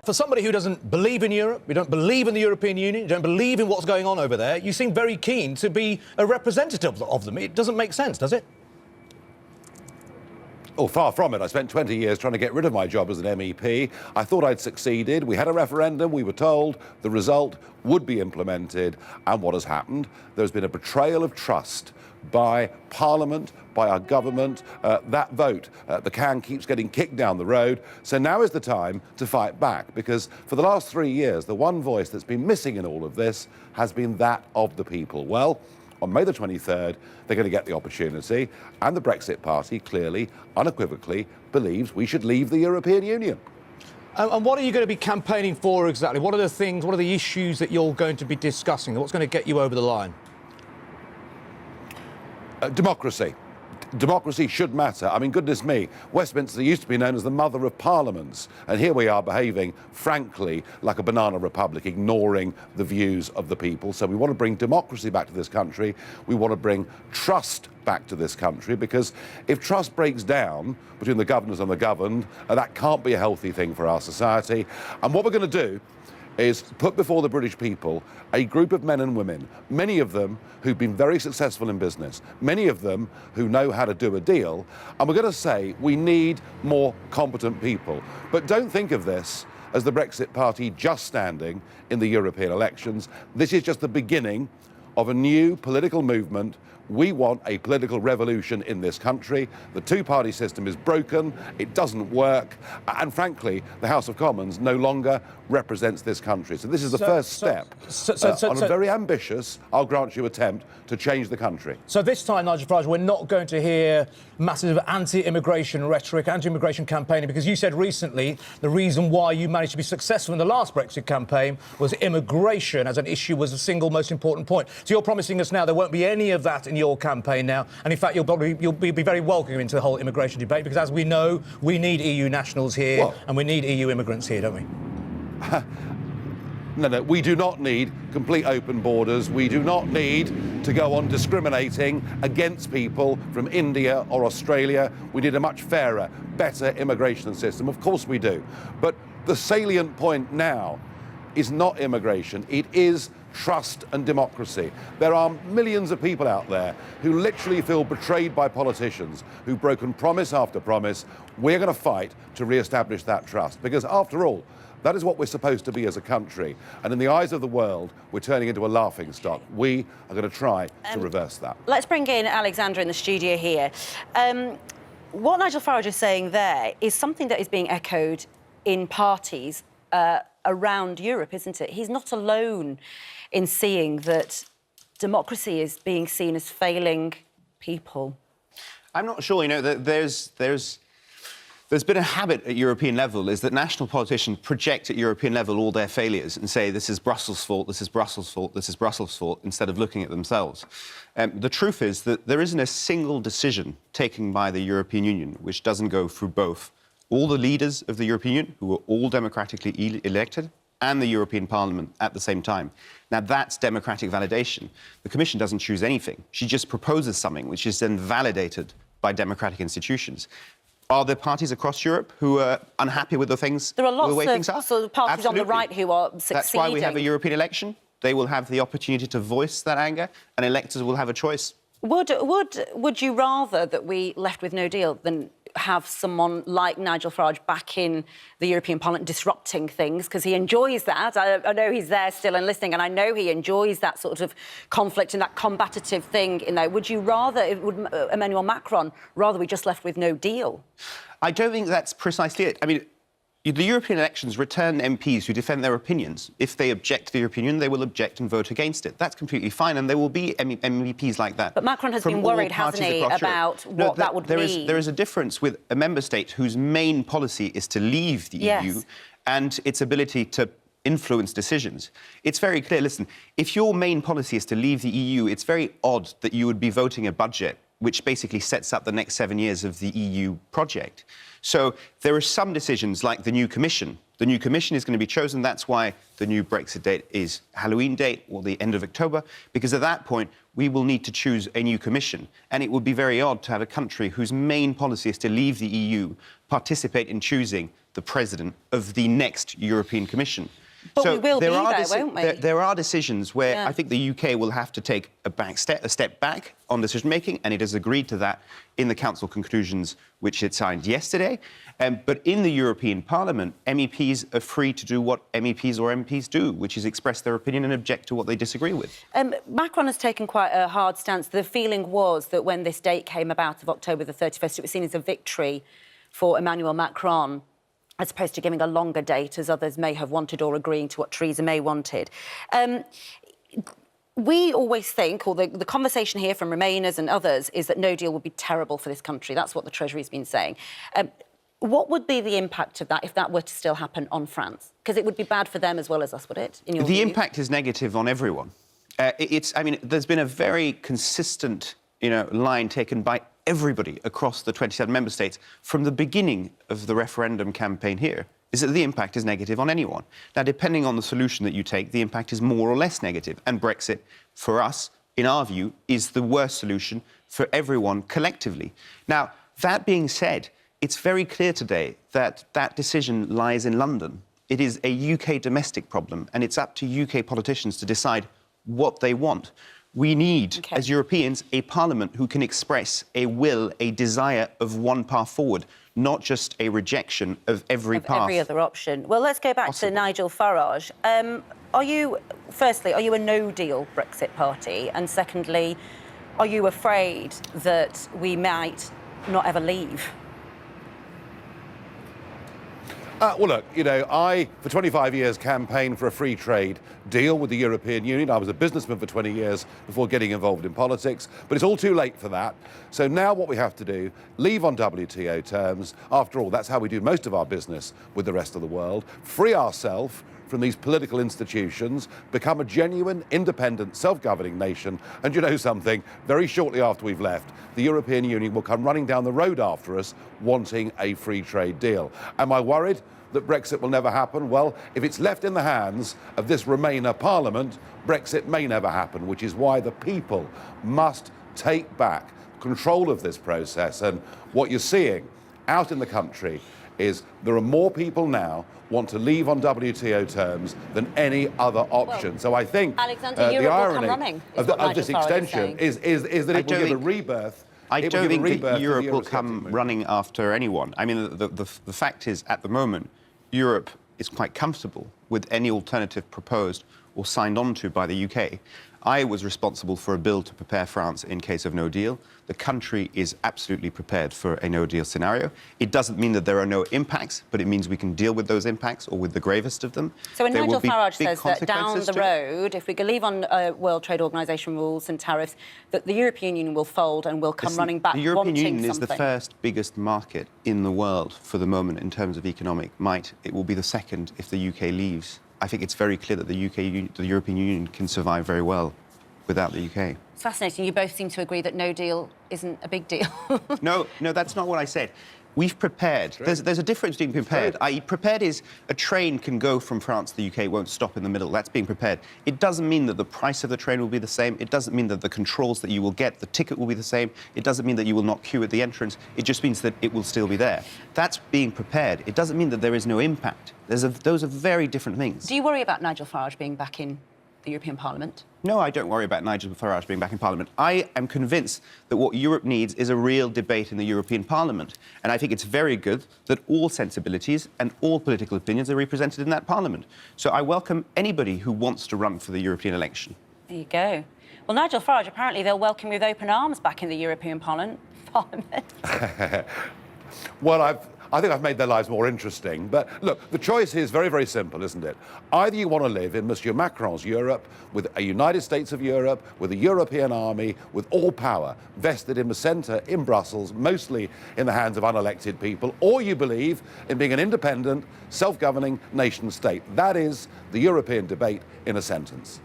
for somebody who doesn't believe in Europe, you don't believe in the European Union, you don't believe in what's going on over there, you seem very keen to be a representative of them. It doesn't make sense, does it? Oh, far from it. I spent 20 years trying to get rid of my job as an MEP. I thought I'd succeeded. We had a referendum. We were told the result would be implemented. And what has happened? There's been a betrayal of trust by Parliament, by our government. That vote, the can keeps getting kicked down the road. So now is the time to fight back, because for the last 3 years, the one voice that's been missing in all of this has been that of the people. Well, on May the 23rd, they're going to get the opportunity, and the Brexit Party clearly, unequivocally, believes we should leave the European Union. And what are you going to be campaigning for exactly? What are the things, what are the issues that you're going to be discussing? What's going to get you over the line? Democracy. Democracy should matter. I mean, goodness me, Westminster used to be known as the mother of parliaments, and here we are behaving, frankly, like a banana republic, ignoring the views of the people. So we want to bring democracy back to this country. We want to bring trust back to this country, because if trust breaks down between the governors and the governed, that can't be a healthy thing for our society. And what we're going to do is put before the British people a group of men and women, many of them who've been very successful in business, many of them who know how to do a deal, and we're going to say we need more competent people. But don't think of this as the Brexit Party just standing in the European elections. This is just the beginning of a new political movement. We want a political revolution in this country. The two-party system is broken, it doesn't work, and frankly, the House of Commons no longer represents this country. So this is the first step on a very ambitious, I'll grant you, attempt to change the country. So this time, Nigel Farage, we're not going to hear massive anti-immigration rhetoric, anti-immigration campaigning, because you said recently the reason why you managed to be successful in the last Brexit campaign was immigration as an issue was the single most important point. So you're promising us now there won't be any of that in your campaign now, and in fact you'll be very welcome into the whole immigration debate, because as we know, we need EU nationals here, and we need EU immigrants here, don't we? No, we do not need complete open borders. We do not need to go on discriminating against people from India or Australia. We need a much fairer, better immigration system. Of course we do. But the salient point now is not immigration. It is trust and democracy. There are millions of people out there who literally feel betrayed by politicians, who've broken promise after promise. We're going to fight to re-establish that trust, because after all, that is what we're supposed to be as a country. And in the eyes of the world, we're turning into a laughingstock. We are going to try to reverse that. Let's bring in Alexandre in the studio here. What Nigel Farage is saying there is something that is being echoed in parties around Europe, isn't it? He's not alone in seeing that democracy is being seen as failing people. I'm not sure, you know, that there's been a habit at European level is that national politicians project at European level all their failures and say this is Brussels' fault, this is Brussels' fault, this is Brussels' fault, instead of looking at themselves. The truth is that there isn't a single decision taken by the European Union which doesn't go through both all the leaders of the European Union, who are all democratically elected, and the European Parliament at the same time. Now, that's democratic validation. The Commission doesn't choose anything. She just proposes something which is then validated by democratic institutions. Are there parties across Europe who are unhappy with the things? There are lots the way things are? of sort of parties Absolutely. on the right who are succeeding. That's why we have a European election. They will have the opportunity to voice that anger, and electors will have a choice. Would you rather that we left with no deal than have someone like Nigel Farage back in the European Parliament disrupting things, because he enjoys that? I know he's there still and listening, and I know he enjoys that sort of conflict and that combative thing in there. Would Emmanuel Macron rather we just left with no deal? I don't think that's precisely it. I mean, the European elections return MPs who defend their opinions. If they object to the European Union, they will object and vote against it. That's completely fine, and there will be MEPs like that. But Macron has been worried, hasn't he, about what that would mean? There is a difference with a member state whose main policy is to leave the EU and its ability to influence decisions. It's very clear, listen, if your main policy is to leave the EU, it's very odd that you would be voting a budget which basically sets up the next 7 years of the EU project. So there are some decisions, like the new Commission, The new Commission is going to be chosen. That's why the new Brexit date is Halloween date, or the end of October, because at that point, we will need to choose a new Commission. And it would be very odd to have a country whose main policy is to leave the EU participate in choosing the president of the next European Commission. But so we will there be are there, won't we? There are decisions where Yeah. I think the UK will have to take a step back on decision-making, and it has agreed to that in the Council conclusions, which it signed yesterday. But in the European Parliament, MEPs are free to do what MEPs or MPs do, which is express their opinion and object to what they disagree with. Macron has taken quite a hard stance. The feeling was that when this date came about of October the 31st, it was seen as a victory for Emmanuel Macron, as opposed to giving a longer date, as others may have wanted, or agreeing to what Theresa May wanted. We always think, or the conversation here from Remainers and others, is that no deal would be terrible for this country. That's what the Treasury's been saying. What would be the impact of that if that were to still happen on France? Because it would be bad for them as well as us, would it? In your The view? impact is negative on everyone. I mean, there's been a very consistent, line taken by everybody across the 27 member states from the beginning of the referendum campaign here, is that the impact is negative on anyone. Now, depending on the solution that you take, the impact is more or less negative. And Brexit, for us, in our view, is the worst solution for everyone collectively. Now, that being said, it's very clear today that that decision lies in London. It is a UK domestic problem, and it's up to UK politicians to decide what they want. We need, as Europeans, a parliament who can express a will, a desire of one path forward, not just a rejection of every path. Every other option. Well, let's go back to Nigel Farage. Firstly, are you a no-deal Brexit party? And secondly, are you afraid that we might not ever leave? Well, look, I, for 25 years, campaigned for a free trade deal with the European Union. I was a businessman for 20 years before getting involved in politics, but it's all too late for that. So now what we have to do, leave on WTO terms. After all, that's how we do most of our business with the rest of the world. Free ourselves from these political institutions, become a genuine, independent, self-governing nation. And you know something? Very shortly after we've left, the European Union will come running down the road after us, wanting a free trade deal. Am I worried that Brexit will never happen? Well, if it's left in the hands of this Remainer Parliament, Brexit may never happen, which is why the people must take back control of this process. And what you're seeing out in the country is there are more people now want to leave on WTO terms than any other option. Well, So I think Alexander, the Europe will irony come running, of this extension is that it will give a rebirth. I don't think that Europe will Eurosceptic come movement. running after anyone. I mean, the fact is, at the moment, Europe is quite comfortable with any alternative proposed or signed on to by the UK. I was responsible for a bill to prepare France in case of no deal. The country is absolutely prepared for a no-deal scenario. It doesn't mean that there are no impacts, but it means we can deal with those impacts, or with the gravest of them. So when There will Nigel be Farage big says that down consequences the to it. road, if we leave on World Trade Organisation rules and tariffs, that the European Union will fold and will come Listen, running back the European wanting Union is the something. first biggest market in the world for the moment in terms of economic might. It will be the second if the UK leaves. I think it's very clear that the European Union can survive very well without the UK. It's fascinating. You both seem to agree that no deal isn't a big deal. No, that's not what I said. We've prepared. There's a difference between prepared. Prepared is a train can go from France to the UK, won't stop in the middle. That's being prepared. It doesn't mean that the price of the train will be the same. It doesn't mean that the controls that you will get, the ticket will be the same. It doesn't mean that you will not queue at the entrance. It just means that it will still be there. That's being prepared. It doesn't mean that there is no impact. Those are very different things. Do you worry about Nigel Farage being back in the European Parliament? No, I don't worry about Nigel Farage being back in Parliament. I am convinced that what Europe needs is a real debate in the European Parliament. And I think it's very good that all sensibilities and all political opinions are represented in that Parliament. So I welcome anybody who wants to run for the European election. There you go. Well, Nigel Farage, apparently they'll welcome you with open arms back in the European Parliament. Well, I think I've made their lives more interesting. But look, the choice is very, very simple, isn't it? Either you want to live in Monsieur Macron's Europe, with a United States of Europe, with a European army, with all power vested in the centre, in Brussels, mostly in the hands of unelected people, or you believe in being an independent, self-governing nation state. That is the European debate in a sentence.